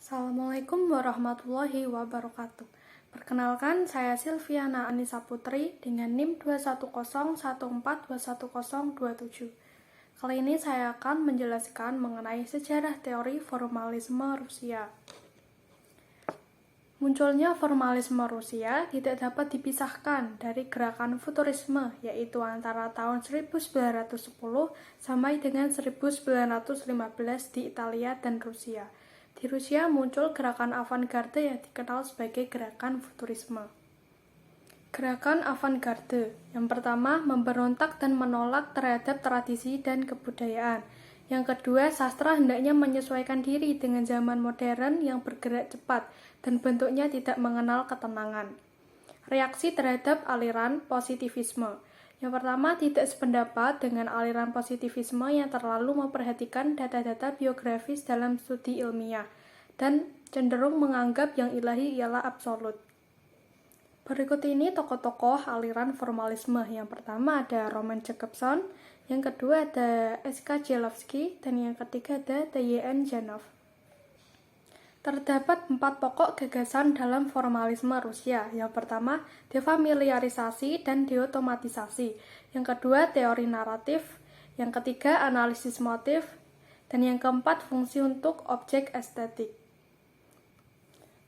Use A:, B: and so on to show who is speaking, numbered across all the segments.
A: Assalamualaikum warahmatullahi wabarakatuh. Perkenalkan, saya Silviana Anissa Putri dengan NIM 21014210027. Kali ini saya akan menjelaskan mengenai sejarah teori formalisme Rusia. Munculnya formalisme Rusia tidak dapat dipisahkan dari gerakan futurisme, yaitu antara tahun 1910 sampai dengan 1915 di Italia dan Rusia. Di Rusia muncul gerakan avant-garde yang dikenal sebagai gerakan futurisme. Gerakan avant-garde yang pertama memberontak dan menolak terhadap tradisi dan kebudayaan. Yang kedua, sastra hendaknya menyesuaikan diri dengan zaman modern yang bergerak cepat dan bentuknya tidak mengenal ketenangan. Reaksi terhadap aliran positivisme. Yang pertama, tidak sependapat dengan aliran positivisme yang terlalu memperhatikan data-data biografis dalam studi ilmiah dan cenderung menganggap yang ilahi ialah absolut. Berikut ini tokoh-tokoh aliran formalisme. Yang pertama ada Roman Jakobson, yang kedua ada S.K. Jelovsky, dan yang ketiga ada T.Y.N. Janov. Terdapat 4 pokok gagasan dalam formalisme Rusia. Yang pertama, defamiliarisasi dan deotomatisasi. Yang kedua, teori naratif. Yang ketiga, analisis motif. Dan yang keempat, fungsi untuk objek estetik.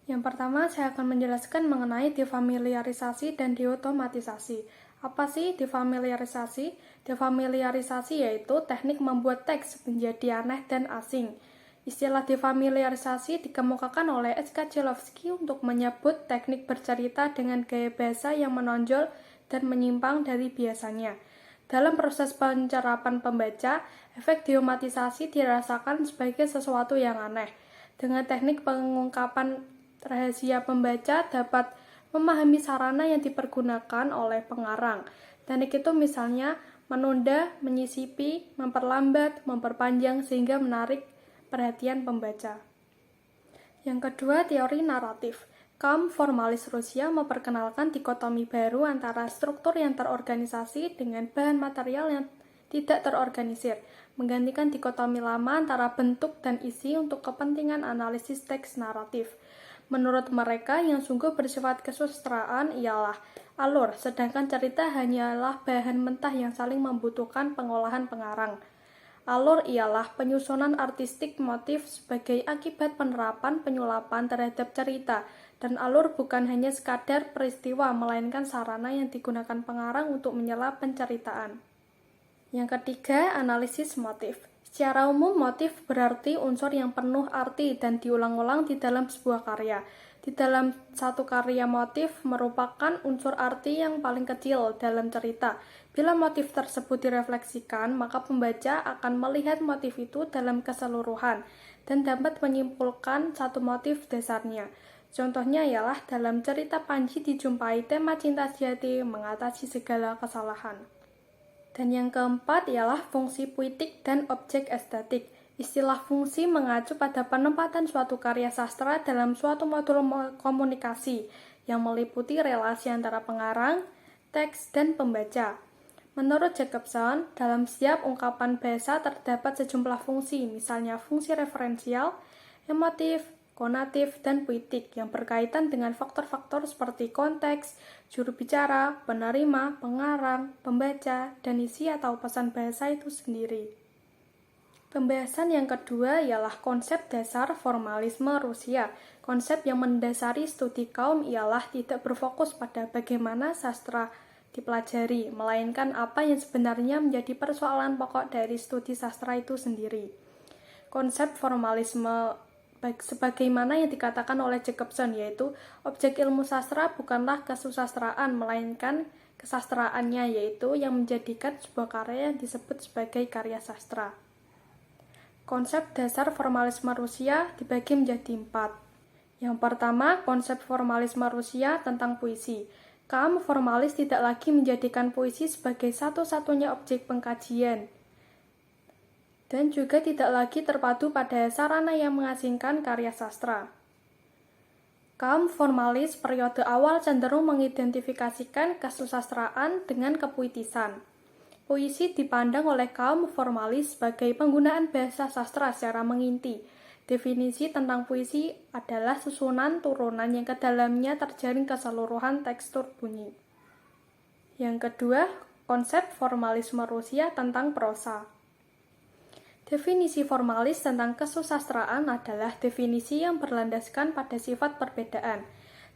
A: Yang pertama, saya akan menjelaskan mengenai defamiliarisasi dan deotomatisasi. Apa sih defamiliarisasi? Defamiliarisasi yaitu teknik membuat teks menjadi aneh dan asing. Istilah defamiliarisasi dikemukakan oleh S.K. Jelovsky untuk menyebut teknik bercerita dengan gaya bahasa yang menonjol dan menyimpang dari biasanya. Dalam proses pencerapan pembaca, efek deomatisasi dirasakan sebagai sesuatu yang aneh. Dengan teknik pengungkapan rahasia pembaca dapat memahami sarana yang dipergunakan oleh pengarang. Teknik itu misalnya menunda, menyisipi, memperlambat, memperpanjang sehingga menarik perhatian pembaca. Yang kedua, teori naratif. Kaum formalis Rusia memperkenalkan dikotomi baru antara struktur yang terorganisasi dengan bahan material yang tidak terorganisir, menggantikan dikotomi lama antara bentuk dan isi untuk kepentingan analisis teks naratif. Menurut mereka, yang sungguh bersifat kesusastraan ialah alur, sedangkan cerita hanyalah bahan mentah yang saling membutuhkan pengolahan pengarang. Alur ialah penyusunan artistik motif sebagai akibat penerapan penyulapan terhadap cerita, dan alur bukan hanya sekadar peristiwa, melainkan sarana yang digunakan pengarang untuk menyela penceritaan. Yang ketiga, analisis motif. Secara umum, motif berarti unsur yang penuh arti dan diulang-ulang di dalam sebuah karya. Di dalam satu karya, motif merupakan unsur arti yang paling kecil dalam cerita. Bila motif tersebut direfleksikan, maka pembaca akan melihat motif itu dalam keseluruhan dan dapat menyimpulkan satu motif dasarnya. Contohnya ialah dalam cerita Panji dijumpai tema cinta sejati mengatasi segala kesalahan. Dan yang keempat ialah fungsi puitik dan objek estetik. Istilah fungsi mengacu pada penempatan suatu karya sastra dalam suatu modul komunikasi yang meliputi relasi antara pengarang, teks, dan pembaca. Menurut Jakobson, dalam setiap ungkapan bahasa terdapat sejumlah fungsi, misalnya fungsi referensial, emotif, konatif, dan puitik yang berkaitan dengan faktor-faktor seperti konteks, juru bicara, penerima, pengarang, pembaca, dan isi atau pesan bahasa itu sendiri. Pembahasan yang kedua ialah konsep dasar formalisme Rusia. Konsep yang mendasari studi kaum ialah tidak berfokus pada bagaimana sastra dipelajari, melainkan apa yang sebenarnya menjadi persoalan pokok dari studi sastra itu sendiri. Konsep formalisme sebagaimana yang dikatakan oleh Jakobson, yaitu objek ilmu sastra bukanlah kesusastraan, melainkan kesastraannya, yaitu yang menjadikan sebuah karya yang disebut sebagai karya sastra. Konsep dasar formalisme Rusia dibagi menjadi 4. Yang pertama, konsep formalisme Rusia tentang puisi. Kaum formalis tidak lagi menjadikan puisi sebagai satu-satunya objek pengkajian, dan juga tidak lagi terpadu pada sarana yang mengasingkan karya sastra. Kaum formalis periode awal cenderung mengidentifikasikan kesusastraan dengan kepuitisan. Puisi dipandang oleh kaum formalis sebagai penggunaan bahasa sastra secara menginti, Definisi tentang puisi adalah susunan turunan yang ke dalamnya terjalin keseluruhan tekstur bunyi. Yang kedua, konsep formalisme Rusia tentang prosa. Definisi formalis tentang kesusastraan adalah definisi yang berlandaskan pada sifat perbedaan.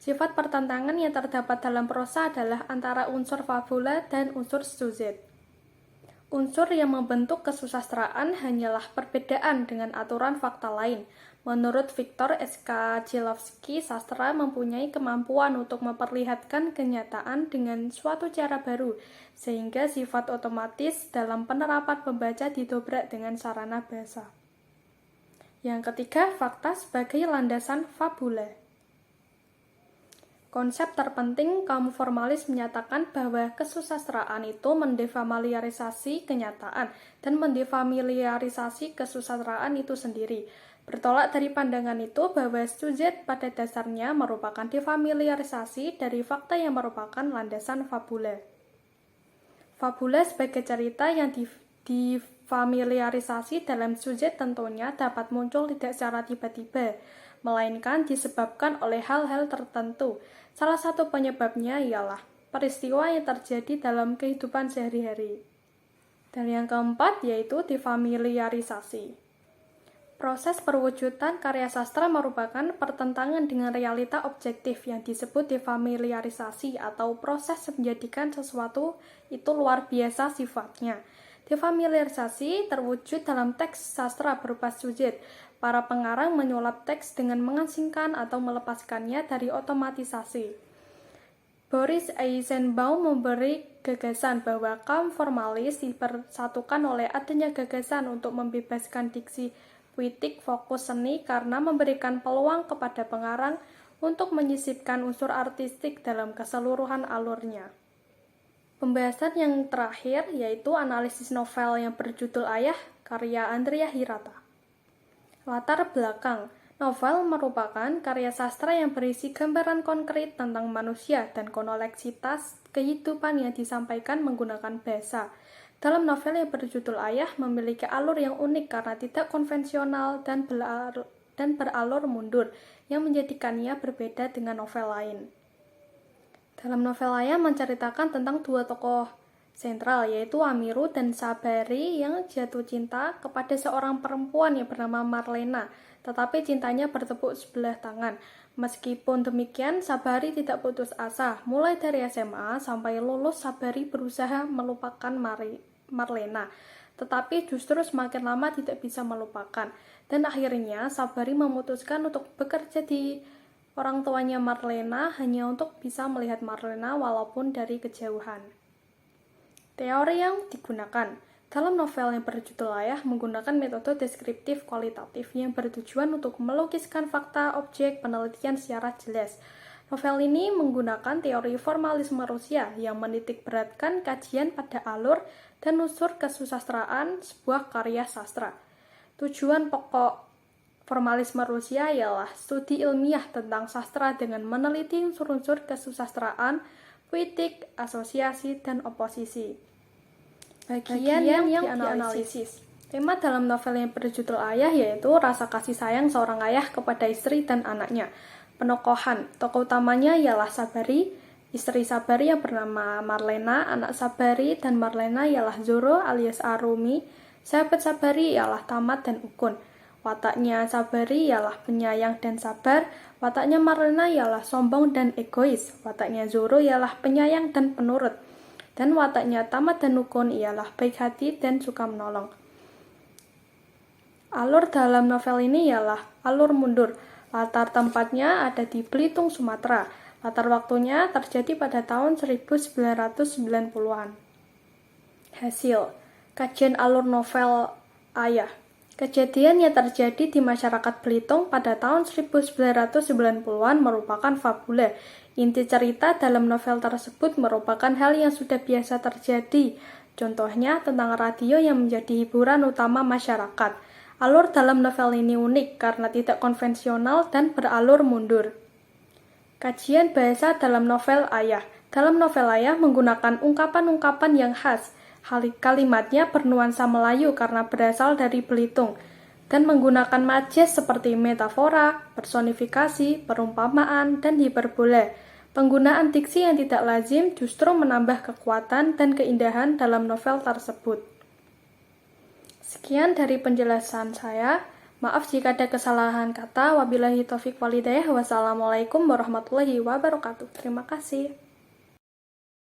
A: Sifat pertentangan yang terdapat dalam prosa adalah antara unsur fabula dan unsur sujet. Unsur yang membentuk kesusastraan hanyalah perbedaan dengan aturan fakta lain. Menurut Viktor Shklovsky, sastra mempunyai kemampuan untuk memperlihatkan kenyataan dengan suatu cara baru, sehingga sifat otomatis dalam penerapan pembaca didobrak dengan sarana bahasa. Yang ketiga, fakta sebagai landasan fabula. Konsep terpenting kaum formalis menyatakan bahwa kesusastraan itu mendefamiliarisasi kenyataan dan mendefamiliarisasi kesusastraan itu sendiri. Bertolak dari pandangan itu bahwa sujet pada dasarnya merupakan defamiliarisasi dari fakta yang merupakan landasan fabula. Fabula sebagai cerita yang difamiliarisasi dalam sujet tentunya dapat muncul tidak secara tiba-tiba, melainkan disebabkan oleh hal-hal tertentu. Salah satu penyebabnya ialah peristiwa yang terjadi dalam kehidupan sehari-hari. Dan yang keempat yaitu defamiliarisasi. Proses perwujudan karya sastra merupakan pertentangan dengan realita objektif yang disebut defamiliarisasi atau proses menjadikan sesuatu itu luar biasa sifatnya. Defamiliarisasi terwujud dalam teks sastra berupa sujet. Para pengarang menyulap teks dengan mengasingkan atau melepaskannya dari otomatisasi. Boris Eisenbaum memberi gagasan bahwa kaum formalis dipersatukan oleh adanya gagasan untuk membebaskan diksi puitik fokus seni karena memberikan peluang kepada pengarang untuk menyisipkan unsur artistik dalam keseluruhan alurnya. Pembahasan yang terakhir yaitu analisis novel yang berjudul Ayah, karya Andrea Hirata. Latar belakang. Novel merupakan karya sastra yang berisi gambaran konkret tentang manusia dan koneksitas kehidupan yang disampaikan menggunakan bahasa. Dalam novel yang berjudul Ayah memiliki alur yang unik karena tidak konvensional dan beralur mundur yang menjadikannya berbeda dengan novel lain. Dalam novel Ayah menceritakan tentang dua tokoh sentral yaitu Amiru dan Sabari yang jatuh cinta kepada seorang perempuan yang bernama Marlena, tetapi cintanya bertepuk sebelah tangan. Meskipun demikian, Sabari tidak putus asa. Mulai dari SMA sampai lulus, Sabari berusaha melupakan Marlena, tetapi justru semakin lama tidak bisa melupakan. Dan akhirnya, Sabari memutuskan untuk bekerja di orang tuanya Marlena hanya untuk bisa melihat Marlena walaupun dari kejauhan. Teori yang digunakan dalam novel yang berjudul Ayah menggunakan metode deskriptif kualitatif yang bertujuan untuk melukiskan fakta objek penelitian secara jelas. Novel ini menggunakan teori formalisme Rusia yang menitik beratkan kajian pada alur dan unsur kesusastraan sebuah karya sastra. Tujuan pokok formalisme Rusia ialah studi ilmiah tentang sastra dengan meneliti unsur-unsur kesusastraan, puitik, asosiasi, dan oposisi. Bagian yang dianalisis. Tema dalam novel yang berjudul Ayah yaitu rasa kasih sayang seorang ayah kepada istri dan anaknya. Penokohan, tokoh utamanya ialah Sabari, istri Sabari yang bernama Marlena, anak Sabari dan Marlena ialah Zoro alias Arumi, sahabat Sabari ialah Tamat dan Ukun. Wataknya Sabari ialah penyayang dan sabar, wataknya Marlena ialah sombong dan egois, wataknya Zoro ialah penyayang dan penurut, dan wataknya Tamat dan Ukun ialah baik hati dan suka menolong. Alur dalam novel ini ialah alur mundur. Latar tempatnya ada di Belitung, Sumatera. Latar waktunya terjadi pada tahun 1990-an. Hasil kajian alur novel Ayah. Kejadian yang terjadi di masyarakat Belitung pada tahun 1990-an merupakan fabula. Inti cerita dalam novel tersebut merupakan hal yang sudah biasa terjadi. Contohnya tentang radio yang menjadi hiburan utama masyarakat. Alur dalam novel ini unik karena tidak konvensional dan beralur mundur. Kajian bahasa dalam novel Ayah. Dalam novel Ayah menggunakan ungkapan-ungkapan yang khas. Kalimatnya bernuansa Melayu karena berasal dari Belitung. dan menggunakan majas seperti metafora, personifikasi, perumpamaan, dan hiperbole. Penggunaan diksi yang tidak lazim justru menambah kekuatan dan keindahan dalam novel tersebut. Sekian dari penjelasan saya. Maaf jika ada kesalahan kata. Wabillahi taufiq walhidayah. Wassalamualaikum warahmatullahi wabarakatuh. Terima kasih.